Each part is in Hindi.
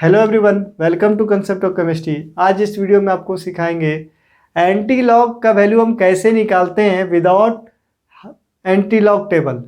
Hello everyone, welcome to concept of chemistry. आज इस वीडियो में आपको सिखाएंगे एंटी लॉग का वैल्यू हम कैसे निकालते हैं without anti log table.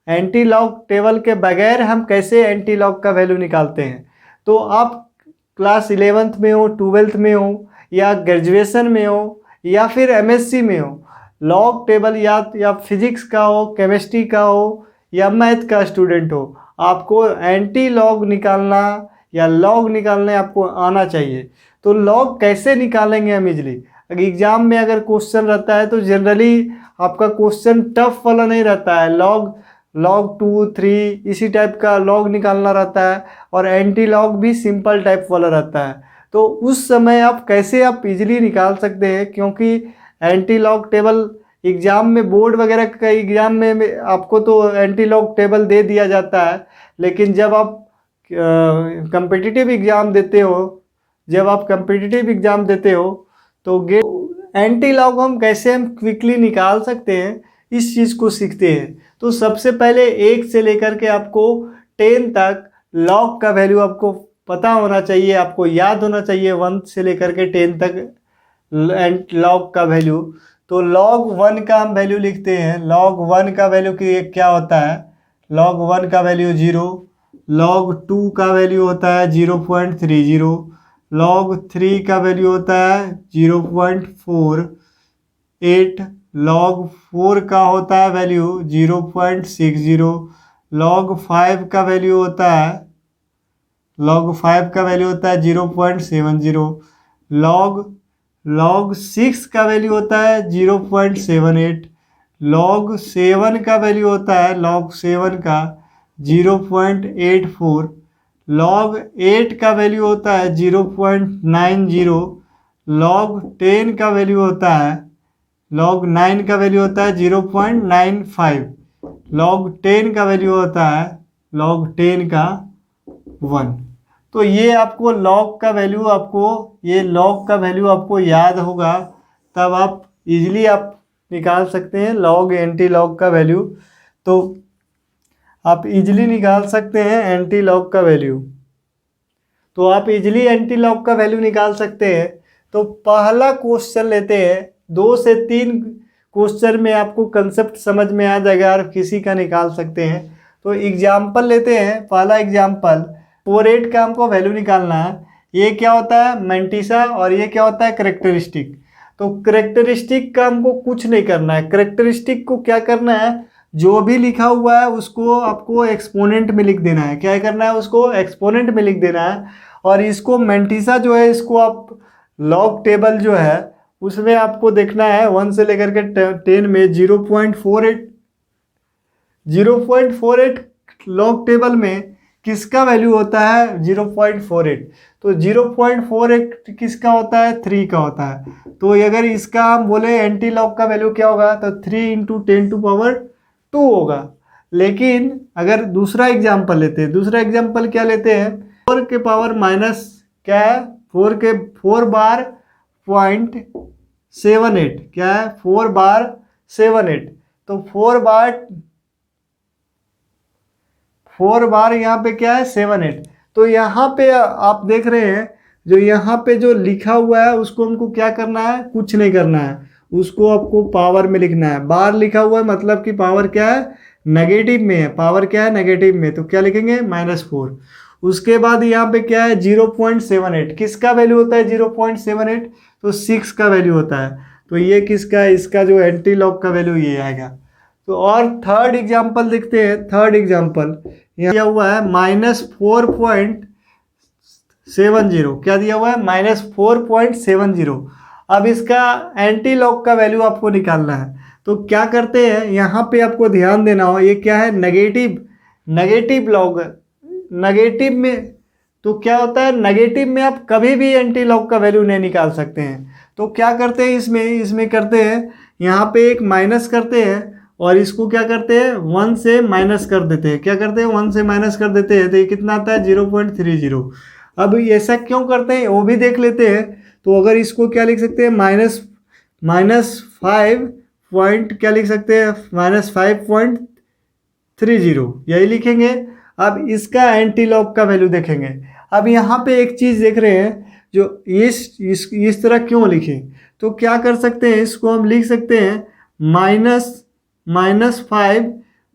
Anti log table के बगैर हम कैसे एंटी लॉग का वैल्यू निकालते हैं। तो आप क्लास 11th में हो, 12th में हो, या ग्रेजुएशन में हो, या फिर एमएससी में हो, लॉग टेबल या फिजिक्स का हो, केमिस्ट्री का हो, या मैथ का स्टूडेंट हो, आपको एंटी लॉग निकालना या लॉग निकालने आपको आना चाहिए। तो लॉग कैसे निकालेंगे हम इजली। एग्जाम में अगर क्वेश्चन रहता है तो जनरली आपका क्वेश्चन टफ वाला नहीं रहता है, लॉग 2, 3 इसी टाइप का लॉग निकालना रहता है, और एंटी लॉग भी सिंपल टाइप वाला रहता है। तो उस समय आप इजीली निकाल सकते हैं, क्योंकि एंटी लॉग टेबल एग्ज़ाम में, बोर्ड वगैरह का एग्ज़ाम में आपको तो एंटी लॉग टेबल दे दिया जाता है, लेकिन जब आप कंपिटिटिव एग्ज़ाम देते हो तो एंटी लॉग हम कैसे क्विकली निकाल सकते हैं, इस चीज़ को सीखते हैं। तो सबसे पहले 1 से लेकर के आपको 10 तक लॉग का वैल्यू आपको पता होना चाहिए, आपको याद होना चाहिए 1 से लेकर के 10 तक लॉग का वैल्यू। तो log 1 का हम वैल्यू लिखते हैं। log 1 का वैल्यू क्या होता है? log 1 का वैल्यू 0, log 2 का वैल्यू होता है 0.30, log 3 का वैल्यू होता है 0.48, log 4 का होता है वैल्यू 0.60, log 5 का वैल्यू होता है 0.70, log 6 का वैल्यू होता है 0.78, log 7 का वैल्यू होता है 0.84, log 8 का वैल्यू होता है 0.90, log 10 का वैल्यू होता है log 9 का वैल्यू होता है 0.95, log 10 का वैल्यू होता है log 10 का 1। तो ये आपको लॉग का वैल्यू आपको याद होगा, तब आप इजीली निकाल सकते हैं लॉग एंटी लॉग का वैल्यू। तो आप इजीली निकाल सकते हैं एंटी लॉग का वैल्यू। तो आप इजीली एंटी लॉग का वैल्यू निकाल सकते हैं। तो पहला क्वेश्चन लेते हैं। 2 से 3 क्वेश्चन में आपको कंसेप्ट समझ में आ जाएगा और किसी का निकाल सकते हैं। तो एग्जाम्पल लेते हैं। पहला एग्जाम्पल 48 का हमको वैल्यू निकालना है। ये क्या होता है? मैंटिसा, और ये क्या होता है? करैक्टरिस्टिक। तो करैक्टरिस्टिक का हमको कुछ नहीं करना है। करैक्टरिस्टिक को क्या करना है? जो भी लिखा हुआ है उसको आपको एक्सपोनेंट में लिख देना है। क्या करना है? उसको एक्सपोनेंट में लिख देना है। और इसको मैंटिसा जो है, इसको आप लॉग टेबल जो है उसमें आपको देखना है 1 से लेकर के 10 में 0.48 लॉग टेबल में किसका वैल्यू होता है? 0.48। तो 0.48 किसका होता है? 3 का होता है। तो अगर इसका हम बोले एंटी लॉग का वैल्यू क्या होगा, तो 3 × 10⁻² होगा। लेकिन अगर दूसरा एग्जाम्पल लेते हैं, दूसरा एग्जाम्पल क्या लेते हैं? 4 के पावर माइनस क्या है? 4 बार 0.78 क्या है? 4 बार 78। तो 4 बार यहाँ पे क्या है? 78। तो यहाँ पे आप देख रहे हैं, जो यहाँ पे जो लिखा हुआ है उसको हमको क्या करना है? कुछ नहीं करना है, उसको आपको पावर में लिखना है। बार लिखा हुआ है मतलब कि पावर क्या है? नेगेटिव में है। पावर क्या है? नेगेटिव में। तो क्या लिखेंगे? -4। उसके बाद यहाँ पे क्या है? 0.78 किसका वैल्यू होता है? 0.78 तो 6 का वैल्यू होता है। तो ये किसका है? इसका जो एंटी लॉग का वैल्यू ये आएगा। तो और थर्ड एग्जाम्पल देखते हैं। थर्ड एग्जाम्पल दिया हुआ है -4.70। क्या दिया हुआ है? -4.70। अब इसका एंटी लॉग का वैल्यू आपको निकालना है। तो क्या करते हैं, यहाँ पे आपको ध्यान देना हो, ये क्या है? Negative log. नेगेटिव में तो क्या होता है? नेगेटिव में आप कभी भी एंटी लॉग का वैल्यू नहीं निकाल सकते हैं। तो क्या करते हैं इसमें करते हैं, यहाँ पे एक माइनस करते हैं और इसको क्या करते हैं? 1 से माइनस कर देते हैं। क्या करते हैं? 1 से माइनस कर देते हैं। तो ये कितना आता है? 0.30। अब ऐसा क्यों करते हैं वो भी देख लेते हैं। तो अगर इसको क्या लिख सकते हैं? -5 पॉइंट क्या लिख सकते हैं? -5.30 यही लिखेंगे। अब इसका एंटी लॉग का वैल्यू देखेंगे। अब यहाँ पे एक चीज़ देख रहे हैं, जो इस तरह क्यों लिखे, तो क्या कर सकते हैं, इसको हम लिख सकते हैं -5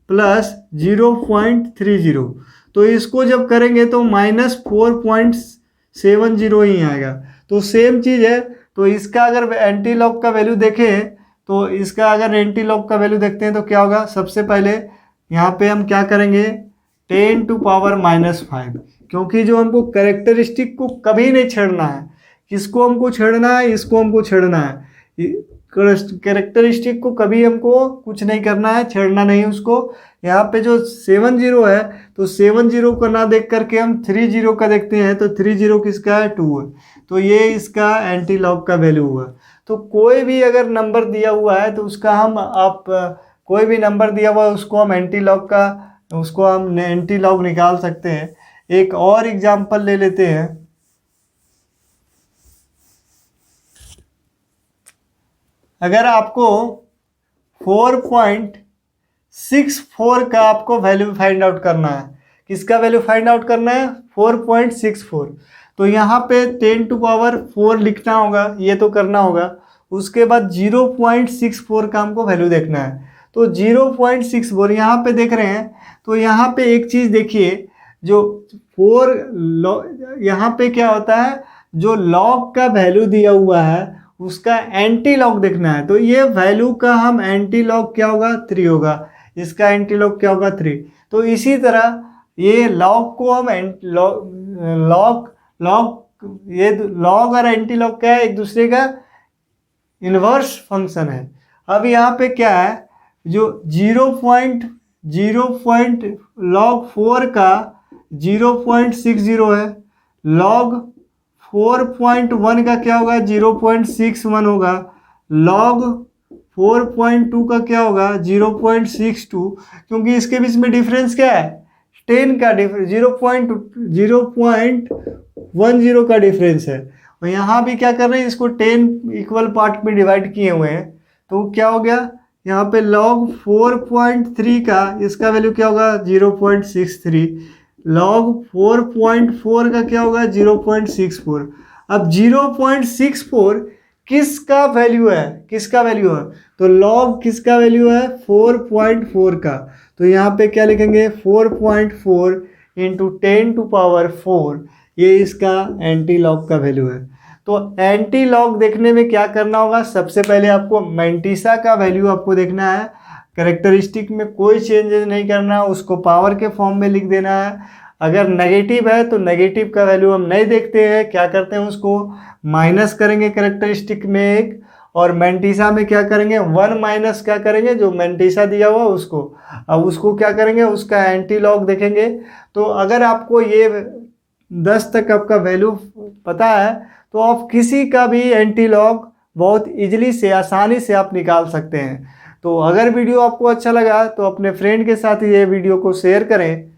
प्लस 0.30। तो इसको जब करेंगे तो -4.70 ही आएगा। तो सेम चीज़ है। तो इसका अगर एंटी लॉग का वैल्यू देखें, तो इसका अगर एंटी लॉग का वैल्यू देखते हैं तो क्या होगा, सबसे पहले यहाँ पे हम क्या करेंगे 10⁻⁻5, क्योंकि जो हमको कैरेक्टरिस्टिक को कभी नहीं छेड़ना है। किसको हमको छेड़ना है, इसको हमको छेड़ना है। कैरेक्टरिस्टिक को कभी हमको कुछ नहीं करना है, छेड़ना नहीं उसको। यहाँ पे जो 70 है, तो 70 को ना देख करके हम 30 का देखते हैं। तो 30 किसका है, 2 है। तो ये इसका एंटी लॉग का वैल्यू हुआ। तो कोई भी अगर नंबर दिया हुआ है तो उसका कोई भी नंबर दिया हुआ है उसको हम एंटी लॉग निकाल सकते हैं। एक और एग्जांपल ले लेते हैं। अगर आपको 4.64 का आपको वैल्यू फाइंड आउट करना है, किसका वैल्यू फाइंड आउट करना है, 4.64। तो यहाँ पे 10⁴ लिखना होगा, ये तो करना होगा। उसके बाद 0.64 का हमको वैल्यू देखना है। तो 0.64 यहाँ पे देख रहे हैं। तो यहाँ पे एक चीज़ देखिए, जो यहाँ पे क्या होता है, जो लॉग का वैल्यू दिया हुआ है उसका एंटी लॉग देखना है। तो ये वैल्यू का हम एंटी लॉग क्या होगा, 3 होगा। इसका एंटी लॉग क्या होगा, 3। तो इसी तरह ये लॉग को हम ये लॉग और एंटी लॉग क्या है, एक दूसरे का इन्वर्स फंक्शन है। अब यहाँ पे क्या है, जो log 4 का 0.60 है, log 4.1 का क्या होगा, 0.61 होगा, log 4.2 का क्या होगा, 0.62। क्योंकि इसके बीच में डिफरेंस क्या है, 10 का डिफरेंस, 0.10 का डिफरेंस है। और यहाँ भी क्या कर रहे हैं, इसको 10 इक्वल पार्ट में डिवाइड किए हुए हैं। तो क्या हो गया, यहाँ पे log 4.3 का इसका वैल्यू क्या होगा, 0.63। log 4.4 का क्या होगा, 0.64। अब 0.64 किसका वैल्यू है, तो log किसका वैल्यू है, 4.4 का। तो यहाँ पे क्या लिखेंगे, 4.4 × 10⁴, ये इसका एंटी लॉग का वैल्यू है। तो एंटी लॉग देखने में क्या करना होगा, सबसे पहले आपको मैंटिसा का वैल्यू आपको देखना है। कैरेक्टरिस्टिक में कोई चेंजेस नहीं करना है, उसको पावर के फॉर्म में लिख देना है। अगर नेगेटिव है तो नेगेटिव का वैल्यू हम नहीं देखते हैं, क्या करते हैं उसको माइनस करेंगे कैरेक्टरिस्टिक में एक, और मैंटिसा में क्या करेंगे 1 माइनस क्या करेंगे, जो मैंटिसा दिया हुआ उसको। अब उसको क्या करेंगे, उसका एंटी लॉग देखेंगे। तो अगर आपको ये 10 तक आपका वैल्यू पता है तो आप किसी का भी एंटी लॉग बहुत इजीली से, आसानी से आप निकाल सकते हैं। तो अगर वीडियो आपको अच्छा लगा तो अपने फ्रेंड के साथ ये वीडियो को शेयर करें।